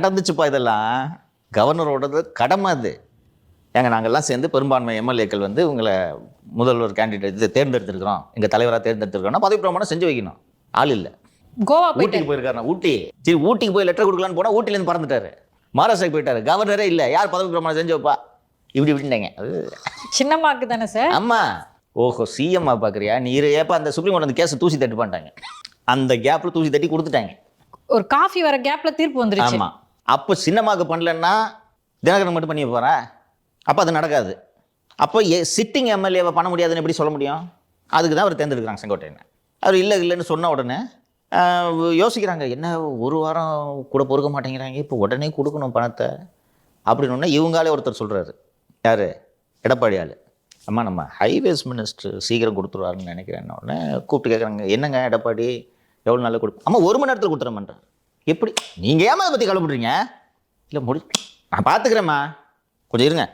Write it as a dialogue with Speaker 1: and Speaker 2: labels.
Speaker 1: நடந்துச்சுப்பா இதெல்லாம். கவர்னரோடது கடமை அது. ஏங்க நாங்கள்லாம் சேர்ந்து பெரும்பான்மை எம்எல்ஏக்கள் வந்து உங்களை முதல்வர் கேண்டிடேட் தேர்ந்தெடுத்திருக்கிறோம், எங்கள் தலைவராக தேர்ந்தெடுத்திருக்கிறோம்னா பதவி பிரமாணம் செஞ்சு வைக்கணும். ஆள் இல்லை.
Speaker 2: கோவா
Speaker 1: ஊட்டிக்கு போயிருக்காரு. ஊட்டி சரி, ஊட்டிக்கு போய் லெட்டர் கொடுக்கலான்னு போனால் ஊட்டிலேருந்து பறந்துட்டாரு. மகாராஷ்டிராக்கு போயிட்டாரு. கவர்னரே இல்லை, யார் பதவி பிரமாணம் செஞ்சு வைப்பா? இப்படின்ட்டாங்க. அது
Speaker 2: சின்னம்மாக்கு தானே சார்?
Speaker 1: ஆமா. ஓஹோ, சிஎம்மா பார்க்குறியா நீ? ஏப்பா அந்த சுப்ரீம் கோர்ட் அந்த கேஸை தூசி தட்டி பண்ணிட்டாங்க. அந்த கேப்பில் தூசி தட்டி கொடுத்துட்டாங்க.
Speaker 2: ஒரு காஃபி வர கேப்ல தீர்ப்பு வந்துருச்சு.
Speaker 1: ஆமாம். அப்போ சின்னம்மாக்கு பண்ணலன்னா தினகரன் மட்டும் பண்ணி போகிறேன். அப்போ அது நடக்காது. அப்போ சிட்டிங் எம்எல்ஏவை பண்ண முடியாதுன்னு எப்படி சொல்ல முடியும்? அதுக்கு தான் அவர் தேர்ந்தெடுக்கிறாங்க செங்கோட்டையனை. அவர் இல்லைன்னு சொன்ன உடனே யோசிக்கிறாங்க, என்ன ஒரு வாரம் கூட பொறுக்க மாட்டேங்கிறாங்க, இப்போ உடனே கொடுக்கணும் பணத்தை அப்படின்னு. இவங்களே ஒருத்தர் சொல்கிறாரு, யார்? எடப்பாடி ஆள். அம்மா நம்ம ஹைவேஸ் மினிஸ்டர் சீக்கிரம் கொடுத்துருவாருன்னு நினைக்கிறேன். உடனே கூப்பிட்டு கேட்குறாங்க, என்னங்க எடப்பாடி எவ்வளோ நாளில் கொடுப்போம்? அம்மா 1 மணி நேரத்தில் கொடுத்துறேன். எப்படி நீங்கள் ஏமா அதை பற்றி கவலைப்படுறீங்க? இல்லை நான் பார்த்துக்கிறேம்மா, கொஞ்சம் இருங்க.